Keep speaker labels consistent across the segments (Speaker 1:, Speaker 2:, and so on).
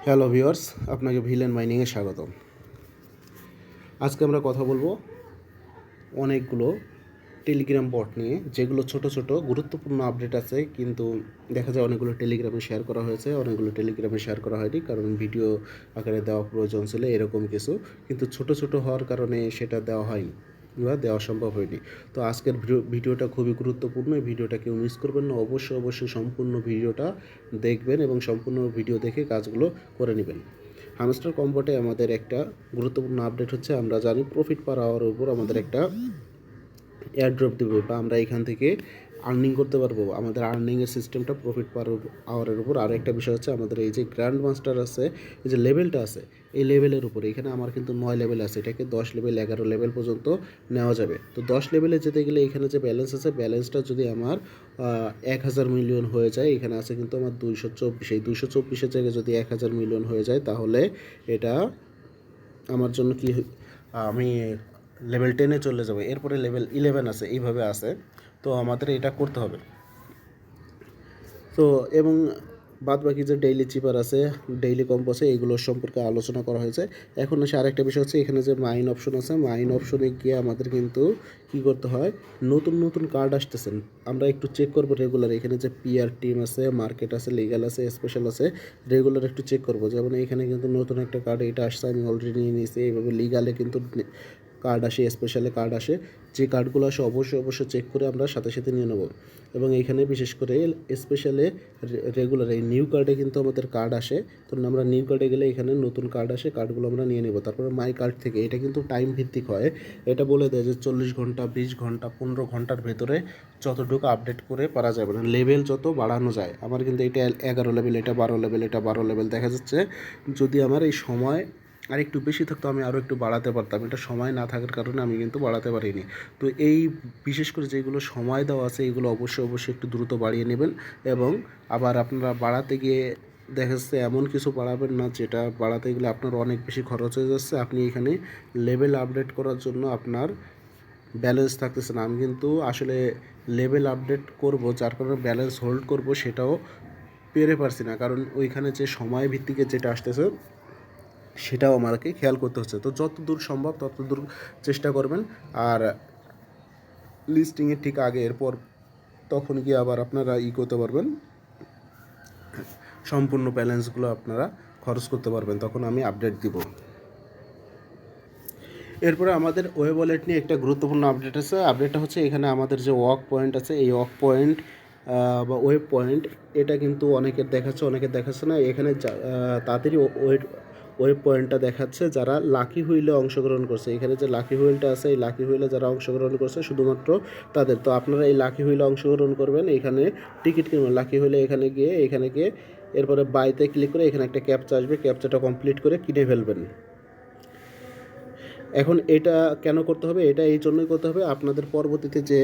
Speaker 1: Hello viewers, আপনাকে villain মাইনিংয়ে স্বাগতম। আজকে আমরা কথা বলবো অনেকগুলো টেলিগ্রাম বট নিয়ে, যেগুলো ছোট ছোট গুরুত্বপূর্ণ আপডেট আছে, কিন্তু দেখা যায় অনেকগুলো টেলিগ্রামে শেয়ার করা হয়েছে, অনেকগুলো টেলিগ্রামে শেয়ার করা হয়নি, কারণ ভিডিও আকারে দেওয়া প্রয়োজন ছিল এরকম কিছু, কিন্তু ছোট ছোট হওয়ার কারণে সেটা দেওয়া হয়নি বা দেওয়া সম্ভব হয়নি। তো আজকের ভিডিওটা খুবই গুরুত্বপূর্ণ। এই ভিডিওটা কেউ মিস করবেন না, অবশ্যই সম্পূর্ণ ভিডিওটা দেখবেন এবং সম্পূর্ণ ভিডিও দেখে কাজগুলো করে নেবেন। হামস্টার কম্বোটে আমাদের একটা গুরুত্বপূর্ণ আপডেট হচ্ছে, আমরা জানি প্রফিট পার আওয়ারের উপর আমাদের একটা এয়ারড্রপ দেবে বা আমরা এখান থেকে আর্নিং করতে পারবো। আমাদের আর্নিংয়ের সিস্টেমটা প্রফিট পার আওয়ারের উপর। আর একটা বিষয় হচ্ছে, আমাদের এই যে গ্র্যান্ড মাস্টার আছে, এই যে লেভেলটা আছে, এই লেভেলের উপরে এখানে আমার কিন্তু 9 লেভেল আছে, এটাকে 10 লেভেল 11 লেভেল পর্যন্ত নেওয়া যাবে। তো 10 লেভেলে যেতে গেলে এখানে যে ব্যালেন্স আছে, ব্যালেন্সটা যদি আমার 1000 মিলিয়ন হয়ে যায়, এখানে আছে কিন্তু আমার 224, এই 224-এর জায়গায় যদি 1000 মিলিয়ন হয়ে যায়, তাহলে এটা আমার জন্য কি, আমি লেভেল 10-এ চলে যাবো, এরপরে লেভেল 11 আছে, এইভাবে আছে। তো আমাদের এটা করতে হবে। তো এবং বাদ বাকি যে ডেইলি চিপার আছে, ডেইলি কম্প আছে, এইগুলোর সম্পর্কে আলোচনা করা হয়েছে। এখন এসে আরেকটা বিষয় হচ্ছে, এখানে যে মাইন অপশন আছে, মাইন অপশনে গিয়ে আমাদের কিন্তু কী করতে হয়, নতুন নতুন কার্ড আসতেছেন, আমরা একটু চেক করবো রেগুলার। এখানে যে পিআর টিম আছে, মার্কেট আছে, লিগাল আছে, স্পেশাল আছে, রেগুলার একটু চেক করবো। যেমন এখানে কিন্তু নতুন একটা কার্ড এটা আসছে, আমি অলরেডি নিয়ে নিয়েছি। এইভাবে লিগালে কিন্তু কার্ড আসে, স্পেশালে কার্ড আসে, যে কার্ডগুলো আসে অবশ্যই চেক করে আমরা সাথে সাথে নিয়ে নেব। এবং এইখানে বিশেষ করে স্পেশালে রেগুলার এই নিউ কার্ডে কিন্তু আমাদের কার্ড আসে। তো আমরা নিউ কার্ডে গেলে এখানে নতুন কার্ড আসে, কার্ডগুলো আমরা নিয়ে নেব। তারপরে মাই কার্ড থেকে এটা কিন্তু টাইম ভিত্তিক হয়, এটা বলে দেয় যে 40 ঘন্টা, 20 ঘন্টা, 15 ঘন্টার ভেতরে যতটুকু আপডেট করে পারা যাবে না, লেভেল যত বাড়ানো যায়। আমার কিন্তু এটা 11 লেভেল, এটা 12 লেভেল, এটা 12 লেভেল দেখা যাচ্ছে। যদি আমার এই সময় আর একটু বেশি থাকতো, আমি আরও একটু বাড়াতে পারতাম। এটা সময় না থাকার কারণে আমি কিন্তু বাড়াতে পারিনি। তো এই বিশেষ করে যেগুলো সময় দেওয়া আছে, এগুলো অবশ্যই একটু দ্রুত বাড়িয়ে নেবেন। এবং আবার আপনারা বাড়াতে গিয়ে দেখা যাচ্ছে এমন কিছু বাড়াবেন না যেটা বাড়াতে গেলে আপনার অনেক বেশি খরচ হয়ে যাচ্ছে। আপনি এখানে লেভেল আপডেট করার জন্য আপনার ব্যালেন্স থাকতেছে না। আমি কিন্তু আসলে লেভেল আপডেট করব, যার কারণে ব্যালেন্স হোল্ড করব, সেটাও পেরে পারছি না, কারণ ওইখানে যে সময় ভিত্তিকে যেটা আসতেছে সেটাও আমাকে খেয়াল করতে হচ্ছে। তো যত দূর সম্ভব তত দূর চেষ্টা করবেন। আর লিস্টিংয়ের ঠিক আগে, এরপর তখন গিয়ে আবার আপনারা করতে পারবেন, সম্পূর্ণ ব্যালেন্সগুলো আপনারা খরচ করতে পারবেন, তখন আমি আপডেট দিব। এরপরে আমাদের ওয়েব ওয়ালেট নিয়ে একটা গুরুত্বপূর্ণ আপডেট আছে। আপডেটটা হচ্ছে, এখানে আমাদের যে ওয়াক পয়েন্ট আছে, এই ওয়াক পয়েন্ট বা ওয়েব পয়েন্ট, এটা কিন্তু অনেকের দেখাচ্ছে না। এখানে তাড়াতাড়ি ওয়েব পয়েন্টটা দেখাচ্ছে যারা লাকি হুইলে অংশগ্রহণ করছে। এখানে যে লাকি হুইলটা আছে, এই লাকি হুইলে যারা অংশগ্রহণ করছে শুধুমাত্র তাদের। তো আপনারা এই লাকি হুইলে অংশগ্রহণ করবেন, এখানে টিকিট কিনবেন লাকি হুইলে, এখানে গিয়ে এরপরে বাইতে ক্লিক করে এখানে একটা ক্যাপচা আসবে, ক্যাপচাটা কমপ্লিট করে কিনে ফেলবেন। এখন এটা কেন করতে হবে? এটা এই জন্যই করতে হবে, আপনাদের পরবর্তীতে যে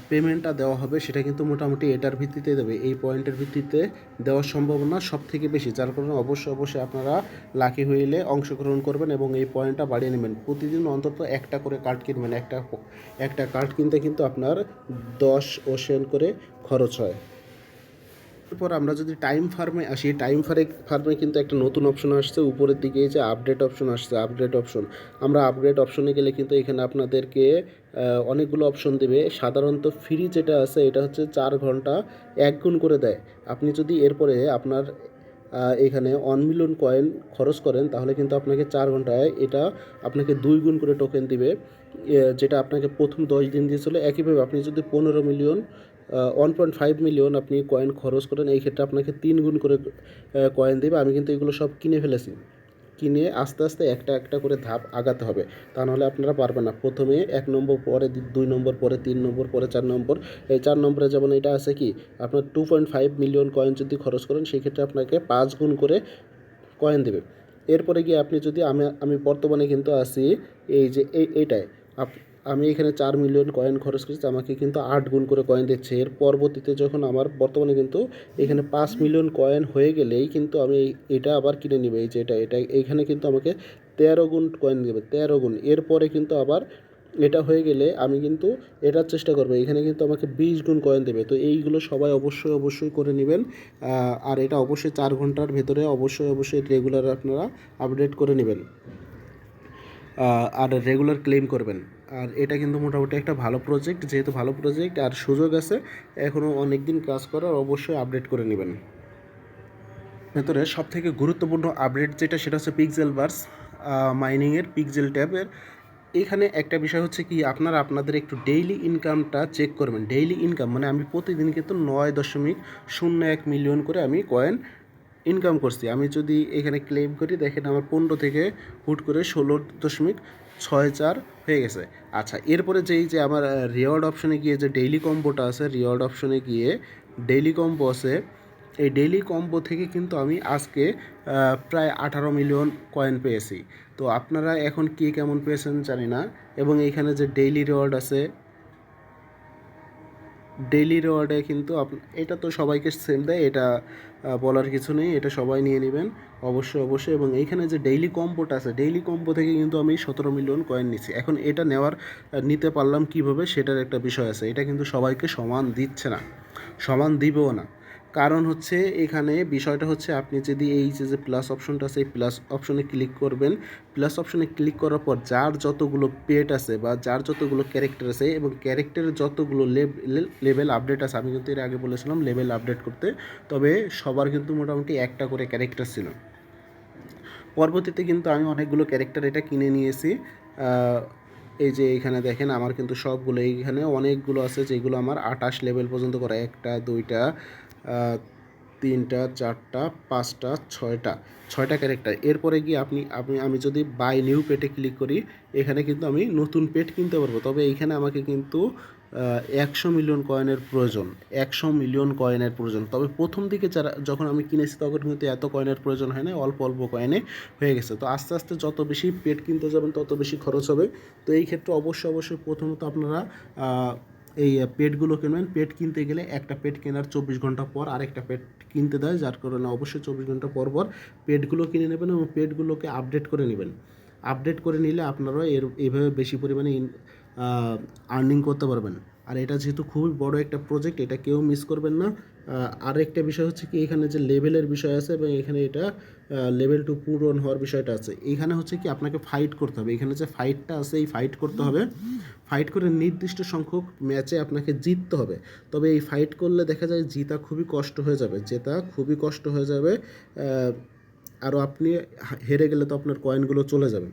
Speaker 1: পেমেন্টটা দেওয়া হবে সেটা কিন্তু মোটামুটি এটার ভিত্তিতে দেবে, এই পয়েন্টের ভিত্তিতে দেওয়ার সম্ভাবনা সব থেকে বেশি। যার কারণে অবশ্যই আপনারা লাকি হুইলে অংশগ্রহণ করবেন এবং এই পয়েন্টটা বাড়িয়ে নেবেন। প্রতিদিন অন্তত একটা করে কার্ড কিনবেন। একটা কার্ড কিনতে কিন্তু আপনার 10 ওশেন করে খরচ হয়। এরপর আমরা যদি টাইম ফার্মে আসি, ফার্মে কিন্তু একটা নতুন অপশন আসছে উপরের দিকে, যে আপডেট অপশন আসছে, আপডেট অপশন। আমরা আপডেট অপশনে গেলে কিন্তু এখানে আপনাদেরকে অনেকগুলো অপশন দেবে। সাধারণত ফ্রি যেটা আছে, এটা হচ্ছে 4 ঘন্টা 1 গুণ করে দেয়। আপনি যদি এরপরে আপনার এখানে 1 মিলিয়ন কয়েন খরচ করেন, তাহলে কিন্তু আপনাকে 4 ঘন্টায় এটা আপনাকে 2 গুণ করে টোকেন দিবে, যেটা আপনাকে প্রথম 10 দিন দিয়েছিল। একইভাবে আপনি যদি 15 মিলিয়ন 1.5 মিলিয়ন আপনি কয়েন খরচ করেন, এই ক্ষেত্রে আপনাকে 3 গুণ করে কয়েন দেবে। আমি কিন্তু এগুলো সব কিনে ফেলেছি। কিনে আস্তে একটা করে ধাপ আগাতে হবে, তা নাহলে আপনারা পারবেন না। প্রথমে 1 নম্বর, পরে 2 নম্বর, পরে 3 নম্বর, পরে 4 নম্বর। এই 4 নম্বরে যেমন এটা আছে কি, আপনার 2.5 মিলিয়ন কয়েন যদি খরচ করেন, সেই ক্ষেত্রে আপনাকে 5 গুণ করে কয়েন দেবে। এরপরে গিয়ে আপনি যদি, আমি বর্তমানে কিন্তু আছি এই যে এইটায়, আমি এখানে 4 মিলিয়ন কয়েন খরচ করেছি, আমাকে কিন্তু 8 গুণ করে কয়েন দিচ্ছে। এর পরবর্তীতে যখন আমার বর্তমানে কিন্তু এখানে 5 মিলিয়ন কয়েন হয়ে গেলেই কিন্তু আমি এটা আবার কিনে নিব। এই যে এটা এইখানে কিন্তু আমাকে 13 গুণ কয়েন দেবে, 13 গুণ। এরপরে কিন্তু আবার এটা হয়ে গেলে আমি কিন্তু এটার চেষ্টা করবো, এখানে কিন্তু আমাকে 20 গুণ কয়েন দেবে। তো এইগুলো সবাই অবশ্যই করে নেবেন। আর এটা অবশ্যই 4 ঘন্টার ভেতরে অবশ্যই রেগুলার আপনারা আপডেট করে নেবেন আর রেগুলার ক্লেম করবেন। আর এটা কিন্তু মোটামুটি একটা ভালো প্রজেক্ট, যেহেতু ভালো প্রজেক্ট আর সুযোগ আছে এখনও অনেক দিন কাজ করার, অবশ্যই আপডেট করে নেবেন। ভেতরে সবথেকে গুরুত্বপূর্ণ আপডেট যেটা, সেটা হচ্ছে পিক্সেল বার্স মাইনিংয়ের পিক্সেল ট্যাবের। এখানে একটা বিষয় হচ্ছে কি, আপনারা আপনাদের একটু ডেইলি ইনকামটা চেক করবেন। ডেইলি ইনকাম মানে আমি প্রতিদিন কিন্তু 9.01 মিলিয়ন করে আমি কয়েন ইনকাম করছি। আমি যদি এখানে ক্লেম করি, দেখেন আমার 15 থেকে হুট করে 16.64 হয়ে গেছে। আচ্ছা, এরপরে যে আমার রিওয়ার্ড অপশনে গিয়ে যে ডেইলি কম্বোটা আছে, রিওয়ার্ড অপশনে গিয়ে ডেইলি কম্বো আছে, এই ডেইলি কম্বো থেকে কিন্তু আমি আজকে প্রায় 18 মিলিয়ন কয়েন পেয়েছি। তো আপনারা এখন কে কেমন পেয়েছেন জানি না। এবং এইখানে যে ডেইলি রিওয়ার্ড আছে, ডেইলি রিওয়ার্ডে কিন্তু এটা তো সবাইকে সেম দেয়, এটা বলার কিছু নেই, এটা সবাই নিয়ে নেবেন অবশ্যই। এবং এইখানে যে ডেইলি কম্বোটা আছে, ডেইলি কম্বো থেকে কিন্তু আমি 17 মিলিয়ন কয়েন নিচ্ছি। এখন এটা নিতে পারলাম কীভাবে, সেটার একটা বিষয় আছে। এটা কিন্তু সবাইকে সমান দিচ্ছে না, সমান দিবেও না। কারণ হচ্ছে এখানে বিষয়টা হচ্ছে, আপনি যদি এই যে প্লাস অপশনটা আছে, এই প্লাস অপশনে ক্লিক করবেন। প্লাস অপশনে ক্লিক করার পর যার যতগুলো পেট আছে বা যার যতগুলো ক্যারেক্টার আছে এবং ক্যারেক্টারের যতগুলো লেভেল আপডেট আছে, আমি কিন্তু এর আগে বলেছিলাম লেভেল আপডেট করতে, তবে সবার কিন্তু মোটামুটি একটা করে ক্যারেক্টার ছিল। পরবর্তীতে কিন্তু আমি অনেকগুলো ক্যারেক্টার এটা কিনে নিয়েছি। এই যে এখানে দেখেন আমার কিন্তু সবগুলো, এইখানে অনেকগুলো আছে যেগুলো আমার 28 লেভেল পর্যন্ত করা, 1টা 2টা 3টা 4টা 5টা 6টা ক্যারেক্টার। এরপরে গিয়ে আমি যদি বাই নিউ পেটে ক্লিক করি, এখানে কিন্তু আমি নতুন পেট কিনতে পারবো। তবে এইখানে আমাকে কিন্তু 100 মিলিয়ন কয়েনের প্রয়োজন, 100 মিলিয়ন কয়েনের প্রয়োজন। তবে প্রথম দিকে যখন আমি কিনেছি তখন কিন্তু এত কয়েনের প্রয়োজন হয় না, অল্প কয়েনে হয়ে গেছে। তো আস্তে আস্তে যত বেশি পেট কিনতে যাবেন তত বেশি খরচ হবে। তো এই ক্ষেত্রে অবশ্যই প্রথমত আপনারা এই পেটগুলো কিনবেন। পেট কিনতে গেলে একটা পেট কেনার 24 ঘন্টা পর আরেকটা পেট কিনতে দেয়, যার কারণে অবশ্যই 24 ঘন্টা পর পেটগুলো কিনে নেবেন এবং পেটগুলোকে আপডেট করে নেবেন। আপডেট করে নিলে আপনারা এইভাবে বেশি পরিমাণে আর্নিং করতে পারবেন। আর এটা যেহেতু খুবই বড় একটা প্রজেক্ট, এটা কেউ মিস করবেন না। আর একটা বিষয় হচ্ছে কি, এখানে যে লেভেলের বিষয় আছে এবং এখানে এটা লেভেল 2 পূরণ হওয়ার বিষয়টা আছে। এইখানে হচ্ছে কি, আপনাকে ফাইট করতে হবে। এখানে যে ফাইটটা আছে, এই ফাইট করতে হবে। ফাইট করে নির্দিষ্ট সংখ্যক ম্যাচে আপনাকে জিততে হবে। তবে এই ফাইট করলে দেখা যায় জেতা খুবই কষ্ট হয়ে যাবে। আরও আপনি হেরে গেলে তো আপনার কয়েনগুলো চলে যাবে।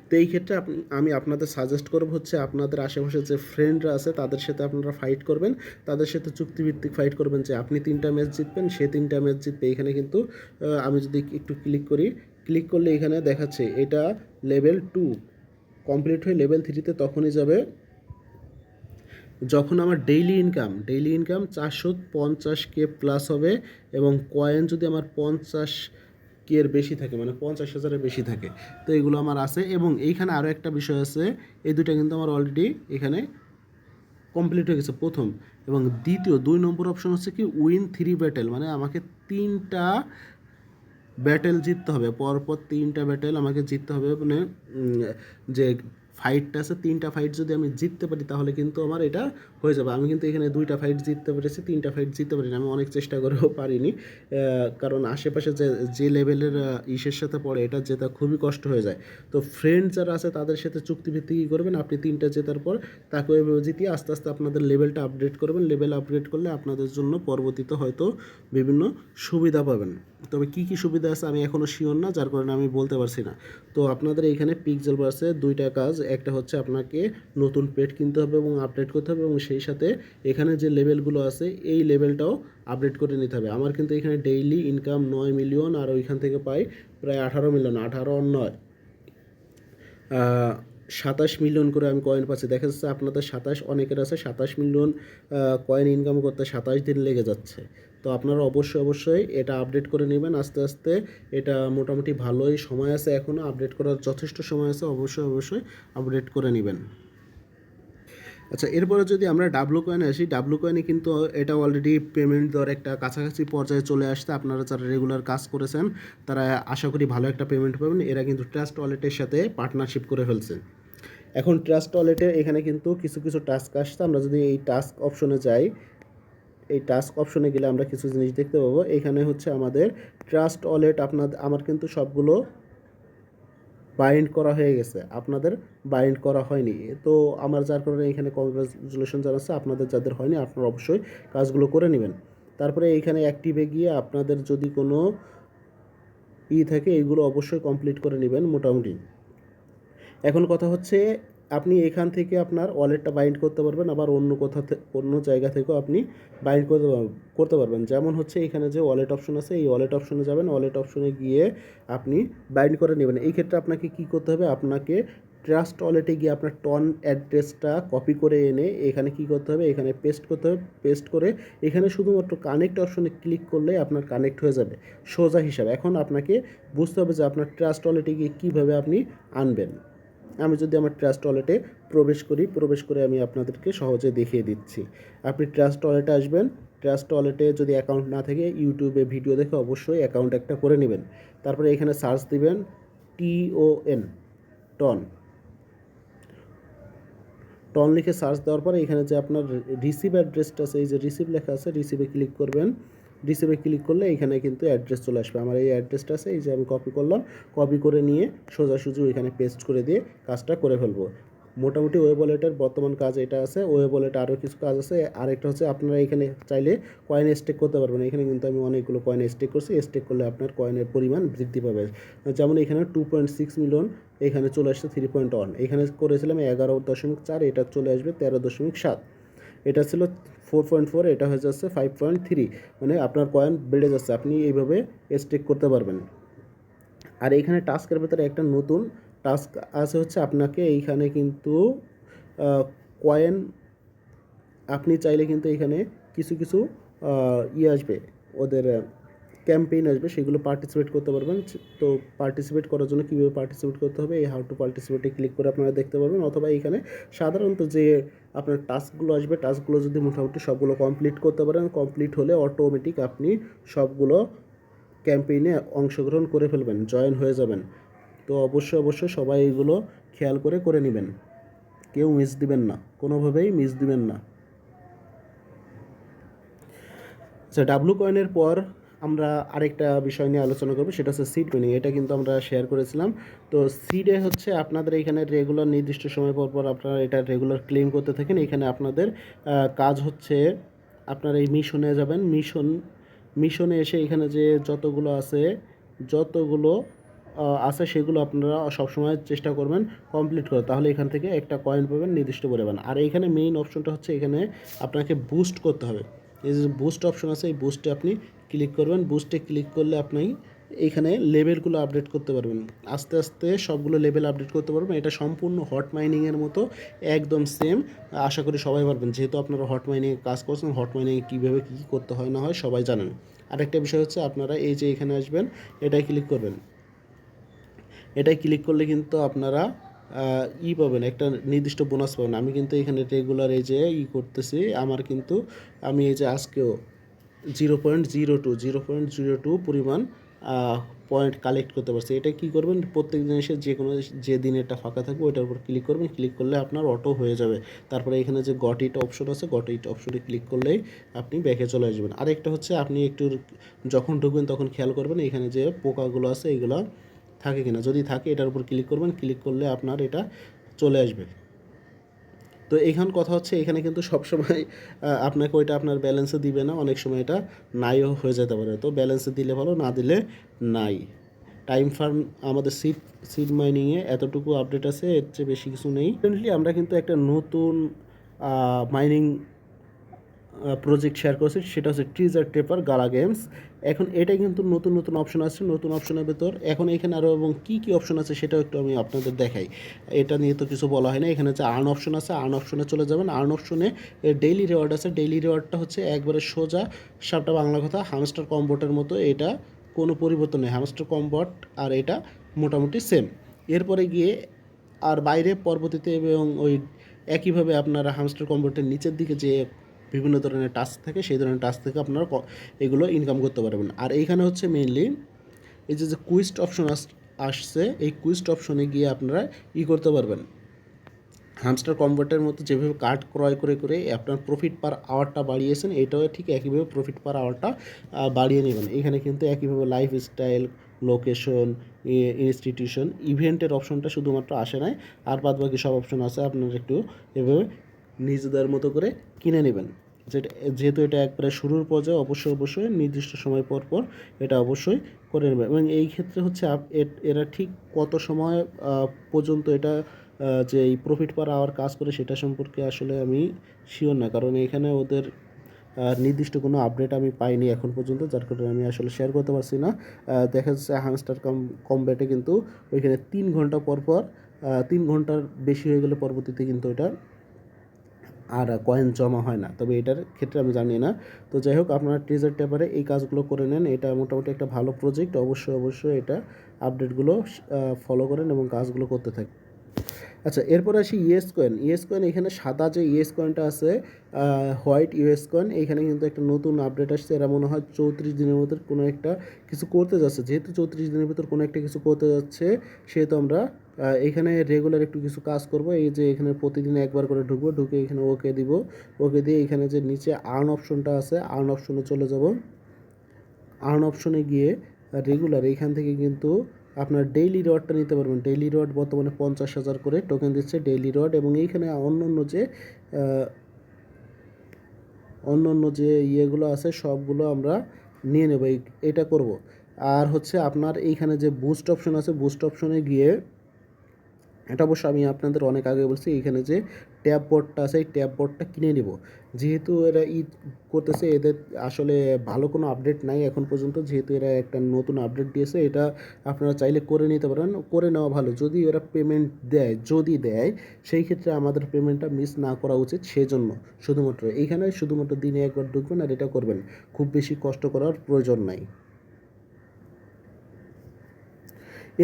Speaker 1: তো এই ক্ষেত্রে আমি আপনাদের সাজেস্ট করব হচ্ছে, আপনাদের আশেপাশে যে ফ্রেন্ডরা আছে তাদের সাথে আপনারা ফাইট করবেন, তাদের সাথে চুক্তিভিত্তিক ফাইট করবেন যে আপনি 3টা ম্যাচ জিতবেন, সে 3টা ম্যাচ জিতবে। এখানে কিন্তু আমি যদি একটু ক্লিক করলে এখানে দেখাচ্ছে এটা লেভেল 2 কমপ্লিট হয়ে লেভেল 3তে তখনই যাবে যখন আমার ডেইলি ইনকাম 450K প্লাস হবে এবং কয়েন যদি আমার 50K এর বেশি থাকে, মানে 50,000-এর বেশি থাকে। তো এগুলো আমার আছে। এবং এইখানে আরও একটা বিষয় আছে, এই দুইটা কিন্তু আমার অলরেডি এখানে কমপ্লিট হয়ে গেছে প্রথম। এবং দ্বিতীয় 2 নম্বর অপশন হচ্ছে কি, উইন 3 ব্যাটেল, মানে আমাকে 3টা ব্যাটেল জিততে হবে, পরপর 3টা ব্যাটেল আমাকে জিততে হবে। মানে যে ফাইটটা আছে, 3টা ফাইট যদি আমি জিততে পারি তাহলে কিন্তু আমার এটা হয়ে যাবে। আমি কিন্তু এখানে 2টা ফাইট জিততে পেরেছি, 3টা ফাইট জিততে পারিনি। আমি অনেক চেষ্টা করেও পারিনি, কারণ আশেপাশে যে লেভেলের ইসের সাথে পড়ে এটা জেতা খুবই কষ্ট হয়ে যায়। তো ফ্রেন্ড যারা আছে তাদের সাথে চুক্তিভিত্তিক কী করবেন, আপনি 3টা জেতার পর তাকে ওইভাবে জিতিয়ে আস্তে আস্তে আপনাদের লেভেলটা আপডেট করবেন। লেভেল আপডেট করলে আপনাদের জন্য পরবর্তীতে হয়তো বিভিন্ন সুবিধা পাবেন। তবে কী সুবিধা আছে আমি এখনও শিওর না, যার কারণে আমি বলতে পারছি না। তো আপনাদের এইখানে পিক্সেল বার্সে 2টা কাজ, একটা হচ্ছে আপনাকে নতুন পেট কিনতে হবে এবং আপডেট করতে হবে, এবং সেই সাথে এখানে যে লেভেলগুলো আছে এই লেভেলটাও আপডেট করে নিতে হবে। আমার কিন্তু এখানে ডেইলি ইনকাম 9 মিলিয়ন, আর ওইখান থেকে পাই প্রায় 18 মিলিয়ন, 18 আর 9 27 মিলিয়ন করে আমি কয়েন পাচ্ছি। দেখা যাচ্ছে আপনাদের 27, অনেকের আছে 27 মিলিয়ন কয়েন ইনকাম করতে 27 দিন লেগে যাচ্ছে। তো আপনারা অবশ্যই এটা আপডেট করে নেবেন আস্তে আস্তে। এটা মোটামুটি ভালোই সময় আছে, এখনও আপডেট করার যথেষ্ট সময় আছে। অবশ্যই আপডেট করে নেবেন। আচ্ছা, এরপরে যদি আমরা ডাব্লু কয়েনে আসি, ডাব্লু কয়েনে কিন্তু এটা অলরেডি পেমেন্ট দেওয়ার একটা কাছাকাছি পর্যায়ে চলে আসছে। আপনারা যারা রেগুলার কাজ করেছেন তারা আশা করি ভালো একটা পেমেন্ট পাবেন। এরা কিন্তু ট্রাস্ট ওয়ালেটের সাথে পার্টনারশিপ করে ফেলছে। এখন ট্রাস্ট ওয়ালেটে এখানে কিন্তু কিছু কিছু টাস্ক আসছে। আমরা যদি এই টাস্ক অপশনে যাই, এই টাস্ক অপশনে গেলে আমরা কিছু জিনিস দেখতে পাবো। এখানে হচ্ছে আমাদের ট্রাস্ট ওয়ালেট আমার কিন্তু সবগুলো বাইন্ড করা হয়ে গেছে, আপনাদের বাইন্ড করা হয়নি। তো আমার যার কারণে এখানে কংগ্রাচুলেশন জানাচ্ছে। আপনাদের যাদের হয়নি আপনারা অবশ্যই কাজগুলো করে নেবেন। তারপরে এইখানে অ্যাক্টিভে গিয়ে আপনাদের যদি কোনো থাকে এইগুলো অবশ্যই কমপ্লিট করে নেবেন মোটামুটি। এখন কথা হচ্ছে আপনি এখান থেকে আপনার ওয়ালেটটা বাইন্ড করতে পারবেন, আবার অন্য জায়গা থেকেও আপনি বাইন্ড করতে পারবেন। যেমন হচ্ছে এখানে যে ওয়ালেট অপশন আছে, এই ওয়ালেট অপশনে যাবেন, ওয়ালেট অপশনে গিয়ে আপনি বাইন্ড করে নেবেন। এই ক্ষেত্রে আপনাকে কি করতে হবে, আপনাকে ট্রাস্ট ওয়ালেটে গিয়ে আপনার টন অ্যাড্রেসটা কপি করে এনে এখানে কি করতে হবে, এখানে পেস্ট করতে হবে। পেস্ট করে এখানে শুধুমাত্র কানেক্ট অপশনে ক্লিক করলে আপনার কানেক্ট হয়ে যাবে সোজা হিসাবে। এখন আপনাকে বুঝতে হবে যে আপনার ট্রাস্ট ওয়ালেটে গিয়ে কীভাবে আপনি আনবেন। আমি যদি আমার ট্রাস্ট ওয়ালেটে প্রবেশ করে আমি আপনাদেরকে সহজে দেখিয়ে দিচ্ছি। আপনি ট্রাস্ট ওয়ালেটে আসবেন। ট্রাস্ট ওয়ালেটে যদি অ্যাকাউন্ট না থাকে ইউটিউবে ভিডিও দেখে অবশ্যই অ্যাকাউন্ট একটা করে নেবেন। তারপরে এখানে সার্চ দিবেন TON, টন টন লিখে সার্চ দেওয়ার পরে এখানে যে আপনার রিসিভ অ্যাড্রেসটা আছে, এই যে রিসিভ লেখা আছে, রিসিভে ক্লিক করবেন। রিসিভে ক্লিক করলে এখানে কিন্তু অ্যাড্রেস চলে আসবে। আমার এই অ্যাড্রেসটা আছে, এই যে আমি কপি করলাম, কপি করে নিয়ে সোজাসুজি এখানে পেস্ট করে দিয়ে কাজটা করে ফেলবো। মোটামুটি ওয়েব ওয়ালেটের বর্তমান কাজ এটা আছে। ওয়েব ওয়ালেটে আরও কিছু কাজ আছে। আরেকটা হচ্ছে আপনারা এখানে চাইলে কয়েন স্টেক করতে পারবেন। এখানে কিন্তু আমি অনেকগুলো কয়েন স্টেক করছি। স্টেক করলে আপনার কয়েনের পরিমাণ বৃদ্ধি পাবে। যেমন এখানে 2.6 মিলিয়ন এখানে চলে আসছে 3.1, এখানে করেছিলাম 11.4, এটা চলে আসবে 13.7, এটা ছিল 4.4, এটা হয়ে যাচ্ছে 5.3। মানে আপনার কয়েন বেড়ে যাচ্ছে, আপনি এইভাবে স্টেক করতে পারবেন। আর এইখানে টাস্কের ভেতরে একটা নতুন টাস্ক আছে, হচ্ছে আপনাকে এইখানে কিন্তু কয়েন আপনি চাইলে কিন্তু এখানে কিছু কিছু আসবে, ওদের ক্যাম্পেইন আসবে, সেগুলো পার্টিসিপেট করতে পারবেন। তো পার্টিসিপেট করার জন্য কীভাবে পার্টিসিপেট করতে হবে, এই হাউ টু পার্টিসিপেটে ক্লিক করে আপনারা দেখতে পারবেন। অথবা এইখানে সাধারণত যে আপনার টাস্কগুলো আসবে, টাস্কগুলো যদি মোটামুটি সবগুলো কমপ্লিট করতে পারেন, কমপ্লিট হলে অটোমেটিক আপনি সবগুলো ক্যাম্পেইনে অংশগ্রহণ করে ফেলবেন, জয়েন হয়ে যাবেন। তো অবশ্যই সবাই এইগুলো খেয়াল করে নেবেন, কেউ মিস দিবেন না, কোনোভাবেই মিস দিবেন না। আচ্ছা, ডাব্লু কয়েনের পর আমরা আরেকটা বিষয় নিয়ে আলোচনা করবো, সেটা হচ্ছে সিড মাইনিং। এটা কিন্তু আমরা শেয়ার করেছিলাম। তো সিডে হচ্ছে আপনাদের এখানে রেগুলার নির্দিষ্ট সময় পর আপনারা এটা রেগুলার ক্লেম করতে থাকেন। এখানে আপনাদের কাজ হচ্ছে আপনারা এই মিশনে যাবেন। মিশনে এসে এখানে যে যতগুলো আছে সেগুলো আপনারা সবসময় চেষ্টা করবেন কমপ্লিট করে, তাহলে এখান থেকে একটা কয়েন পাবেন নির্দিষ্ট পরিমাণ। আর এইখানে মেইন অপশনটা হচ্ছে এখানে আপনাকে বুস্ট করতে হবে। এই যে বুস্ট অপশন আছে, এই বুস্টে আপনি ক্লিক করবেন। বুস্টে ক্লিক করলে আপনি এইখানে লেভেলগুলো আপডেট করতে পারবেন, আস্তে আস্তে সবগুলো লেভেল আপডেট করতে পারবেন। এটা সম্পূর্ণ হট মাইনিংয়ের মতো একদম সেম। আশা করি সবাই পারবেন, যেহেতু আপনারা হট মাইনিংয়ে কাজ করছেন, হট মাইনিংয়ে কীভাবে কী করতে হয় না হয় সবাই জানেন। আরেকটা বিষয় হচ্ছে আপনারা এই যে এখানে আসবেন, এটাই ক্লিক করবেন। এটাই ক্লিক করলে কিন্তু আপনারা পাবেন, একটা নির্দিষ্ট বোনাস পাবেন। আমি কিন্তু এখানে রেগুলার এই যে করতেছি, আমার কিন্তু আমি এই যে আজকেও 0.02 পরিমাণ পয়েন্ট কালেক্ট করতে পারছি। এটা কী করবেন, প্রত্যেক দিন এসে যে দিনেরটা ফাঁকা থাকবে ওইটার উপর ক্লিক করবেন। ক্লিক করলে আপনার অটো হয়ে যাবে। তারপরে এখানে যে গট ইট অপশন আছে, গট ইট অপশনে ক্লিক করলেই আপনি ব্যাকে চলে আসবেন। আরেকটা হচ্ছে আপনি একটু যখন ঢুকবেন তখন খেয়াল করবেন এখানে যে পোকাগুলো আছে এগুলো থাকে কিনা, যদি থাকে এটার উপর ক্লিক করবেন। ক্লিক করলে আপনার এটা চলে আসবে। তো এখান কথা হচ্ছে এখানে কিন্তু সবসময় আপনাকে ওইটা আপনার ব্যালেন্সে দিবে না, অনেক সময় এটা নাইও হয়ে যেতে পারে। তো ব্যালেন্সে দিলে ভালো, না দিলে নাই। টাইম ফার্ম আমাদের সিড মাইনিংয়ে এতটুকু আপডেট আছে, এর চেয়ে বেশি কিছু নেই। রিসেন্টলি আমরা কিন্তু একটা নতুন মাইনিং প্রজেক্ট শেয়ার করেছি, সেটা হচ্ছে ট্রিজার ট্রেপার গালা গেমস। এখন এটা কিন্তু নতুন অপশন আছে, নতুন অপশনের ভেতর এখন এখানে আরও এবং কী অপশন আছে সেটাও একটু আমি আপনাদের দেখাই। এটা নিয়ে তো কিছু বলা হয় না। এখানে যে আর্ন অপশন আছে, আর্ন অপশনে চলে যাবেন। আর্ন অপশনে ডেইলি রিওয়ার্ড আছে। ডেইলি রিওয়ার্ডটা হচ্ছে একবারে সোজা সাপটা বাংলা কথা হামস্টার কম্বোটের মতো, এটা কোনো পরিবর্তন নেই। হামস্টার কম্বোট আর এটা মোটামুটি সেম। এরপরে গিয়ে আর বাইরে পরবর্তীতে এবং ওই একইভাবে আপনারা হামস্টার কম্বোটের নিচের দিকে যে বিভিন্ন ধরনের টাস্ক থাকে, সেই ধরনের টাস্ক থেকে আপনারা এগুলো ইনকাম করতে পারবেন। আর এইখানে হচ্ছে মেইনলি এই যে কুইস্ট অপশন আসছে, এই কুইস্ট অপশনে গিয়ে আপনারা করতে পারবেন, হামস্টার কম্বোটার মতো যেভাবে কার্ড ক্রয় করে করে আপনার প্রফিট পার আওয়ারটা বাড়িয়েছেন, এটাও ঠিক একইভাবে প্রফিট পার আওয়ারটা বাড়িয়ে নেবেন। এখানে কিন্তু একইভাবে লাইফস্টাইল, লোকেশন, ইনস্টিটিউশন, ইভেন্টের অপশনটা শুধুমাত্র আসে নাই, আর বাদ বাকি সব অপশন আছে। আপনারা একটু এভাবে নিজেদের মতো করে কিনে নেবেন। যেটা যেহেতু এটা একবারে শুরুর পর্যায়ে, অবশ্যই নির্দিষ্ট সময় পর পর এটা অবশ্যই করে নেবেন। এবং এই ক্ষেত্রে হচ্ছে এরা ঠিক কত সময় পর্যন্ত এটা যে এই প্রফিট পার আওয়ার কাজ করে সেটা সম্পর্কে আসলে আমি শিওর না, কারণ এখানে ওদের নির্দিষ্ট কোনো আপডেট আমি পাইনি এখন পর্যন্ত, যার কারণে আমি আসলে শেয়ার করতে পারছি না। দেখা যাচ্ছে হামস্টার কমব্যাটে কিন্তু ওইখানে 3 ঘন্টা পর পর 3 ঘন্টার বেশি হয়ে গেলে পরবর্তীতে কিন্তু এটা আর কয়েন জমা হয় না, তবে এটার ক্ষেত্রে আমি জানি না। তো যাই হোক, আপনারা ট্রেজার ট্যাপারে এই কাজগুলো করে নেন, এটা মোটামুটি একটা ভালো প্রজেক্ট। অবশ্যই এটা আপডেটগুলো ফলো করেন এবং কাজগুলো করতে থাকেন। আচ্ছা, এরপরে আসি ইএস কয়েন। এখানে সাদা যে ইএস কয়েনটা আছে, হোয়াইট ইউএস কয়েন, এইখানে কিন্তু একটা নতুন আপডেট আসছে। এরা মনে হয় 34 দিনের ভিতর কোনো একটা কিছু করতে যাচ্ছে। যেহেতু 34 দিনের ভিতর কোনো একটা কিছু করতে যাচ্ছে, সেহেতু আমরা এখানে রেগুলার একটু কিছু কাজ করব। এই যে এখানে প্রতিদিন একবার করে ঢুকে এখানে ওকে দিব। ওকে দিয়ে এখানে যে নিচে আর্ন অপশনটা আছে, আর্ন অপশনে চলে যাব। আর্ন অপশনে গিয়ে রেগুলার এইখান থেকে কিন্তু আপনার ডেইলি রিওয়ার্ডটা নিতে পারবেন। ডেইলি রিওয়ার্ড বর্তমানে 50,000 করে টোকেন দিচ্ছে ডেইলি রিওয়ার্ড, এবং এইখানে অন্য যে ইয়েগুলো আছে সবগুলো আমরা নিয়ে নেব। এটা করব। আর হচ্ছে আপনার এইখানে যে বুস্ট অপশন আছে, বুস্ট অপশনে গিয়ে, এটা অবশ্য আমি আপনাদের অনেক আগে বলছি, এইখানে যে ট্যাব বোর্ডটা আছে এই ট্যাব বোর্ডটা কিনে নিব। যেহেতু এরা ঈদ করতেছে, এদের আসলে ভালো কোনো আপডেট নাই এখন পর্যন্ত। যেহেতু এরা একটা নতুন আপডেট দিয়েছে, এটা আপনারা চাইলে করে নিতে পারেন, করে নেওয়া ভালো। যদি এরা পেমেন্ট দেয়, যদি দেয়, সেই ক্ষেত্রে আমাদের পেমেন্টটা মিস না করা উচিত। সেজন্য শুধুমাত্র দিনে একবার ঢুকবেন আর এটা করবেন, খুব বেশি কষ্ট করার প্রয়োজন নাই।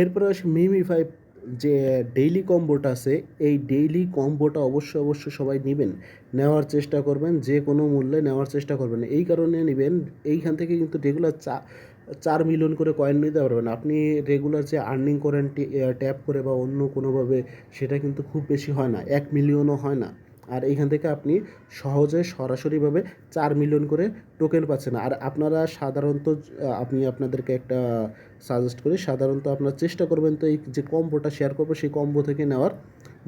Speaker 1: এরপরে আসে মিমিফাই যে ডেইলি কম্বোটা আছে, এই ডেইলি কম্বোটা অবশ্যই সবাই নেবেন, নেওয়ার চেষ্টা করবেন, যে কোনো মূল্যে নেওয়ার চেষ্টা করবেন। এই কারণে নেবেন, এইখান থেকে কিন্তু রেগুলার 4 মিলিয়ন করে কয়েন নিতে পারবেন আপনি। রেগুলার যে আর্নিং করেন ট্যাপ করে বা অন্য কোনোভাবে, সেটা কিন্তু খুব বেশি হয় না, 1 মিলিয়নও হয় না। আর এইখান থেকে আপনি সহজে সরাসরিভাবে 4 মিলিয়ন করে টোকেন পাচ্ছেন। আর আপনারা সাধারণত, আমি আপনাদেরকে একটা সাজেস্ট করি, সাধারণত আপনারা চেষ্টা করবেন তো এই যে কম্বোটা শেয়ার করবো সেই কম্বো থেকে নেওয়ার।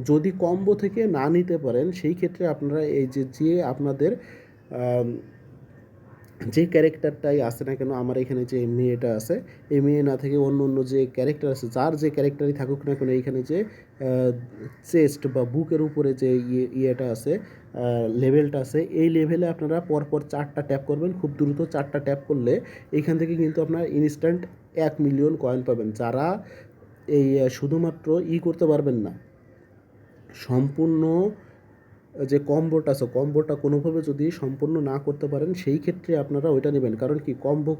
Speaker 1: যদি কম্বো থেকে না নিতে পারেন, সেই ক্ষেত্রে আপনারা এই যে আপনাদের যে ক্যারেক্টারটাই আসে না কেন, আমার এখানে যে মেয়েটা আছে, এই মেয়ে না থেকে অন্য যে ক্যারেক্টার আছে, যার যে ক্যারেক্টারই থাকুক না কেন, এইখানে যে চেস্ট বা বুকের উপরে যে ইয়েটা আছে, লেভেলটা আছে, এই লেভেলে আপনারা পরপর 4টা ট্যাপ করবেন। খুব দ্রুত 4টা ট্যাপ করলে এইখান থেকে কিন্তু আপনার ইনস্ট্যান্ট 1 মিলিয়ন কয়েন পাবেন। যারা এই শুধুমাত্র করতে পারবেন না, সম্পূর্ণ যে কম্বোটা আছে, কম্বোটা কোনোভাবে যদি সম্পূর্ণ না করতে পারেন, সেই ক্ষেত্রে আপনারা ওইটা নেবেন। কারণ কি, কম্বো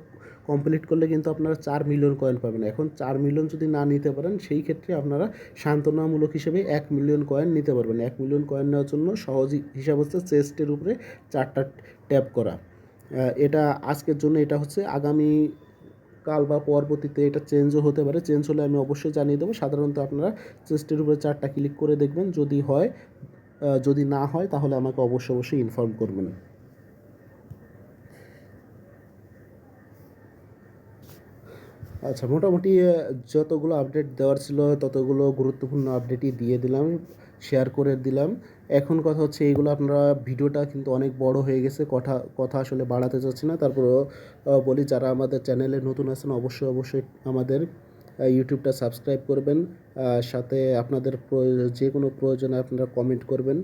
Speaker 1: কমপ্লিট করলে কিন্তু আপনারা 4 মিলিয়ন কয়েন পাবেন। এখন 4 মিলিয়ন যদি না নিতে পারেন, সেই ক্ষেত্রে আপনারা সান্ত্বনামূলক হিসেবে 1 মিলিয়ন কয়েন নিতে পারবেন। 1 মিলিয়ন কয়েন নেওয়ার জন্য সহজ হিসাব হচ্ছে চেস্টের উপরে 4টা ট্যাপ করা। এটা আজকের জন্য এটা হচ্ছে, আগামী কাল বা পরবর্তীতে এটা চেঞ্জও হতে পারে। চেঞ্জ হলে আমি অবশ্যই জানিয়ে দেবো। সাধারণত আপনারা চেস্টের উপরে 4টা ক্লিক করে দেখবেন, যদি হয়, যদি না হয় তাহলে আমাকে অবশ্যই ইনফর্ম করবেন। আচ্ছা, মোটামুটি যতগুলো আপডেট দেওয়ার ছিল ততগুলো গুরুত্বপূর্ণ আপডেটই দিয়ে দিলাম, শেয়ার করে দিলাম। এখন কথা হচ্ছে, এইগুলো আপনারা, ভিডিওটা কিন্তু অনেক বড় হয়ে গেছে, কথা আসলে বাড়াতে চাচ্ছি না। তারপরেও বলি, যারা আমাদের চ্যানেলে নতুন আছেন অবশ্যই আমাদের ইউটিউবটা সাবস্ক্রাইব করবেন। সাথে আপনাদের যে কোনো প্রয়োজনে আপনারা কমেন্ট করবেন,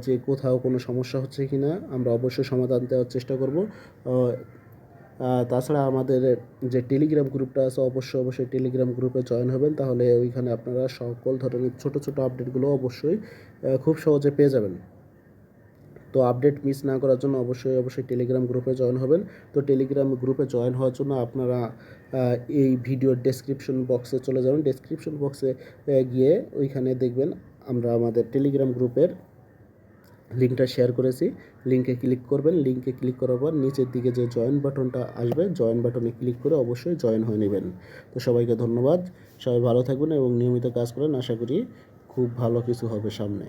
Speaker 1: যে কোথাও কোনো সমস্যা হচ্ছে কি না, আমরা অবশ্যই সমাধান দেওয়ার চেষ্টা করব। তাছাড়া আমাদের যে টেলিগ্রাম গ্রুপটা আছে, অবশ্যই টেলিগ্রাম গ্রুপে জয়েন হবেন, তাহলে ওইখানে আপনারা সকল ধরনের ছোট আপডেটগুলো অবশ্যই খুব সহজে পেয়ে যাবেন। তো আপডেট মিস না করার জন্য অবশ্যই টেলিগ্রাম গ্রুপে জয়েন হবেন। তো টেলিগ্রাম গ্রুপে জয়েন হওয়ার জন্য আপনারা এই ভিডিওর ডেসক্রিপশন বক্সে চলে যাবেন। ডেসক্রিপশন বক্সে গিয়ে ওইখানে দেখবেন আমরা আমাদের টেলিগ্রাম গ্রুপের লিঙ্কটা শেয়ার করেছি। লিঙ্কে ক্লিক করবেন। লিঙ্কে ক্লিক করার পর নিচের দিকে যে জয়েন বাটনটা আসবে, জয়েন বাটনে ক্লিক করে অবশ্যই জয়েন হয়ে নেবেন। তো সবাইকে ধন্যবাদ, সবাই ভালো থাকবেন এবং নিয়মিত কাজ করেন। আশা করি খুব ভালো কিছু হবে সামনে।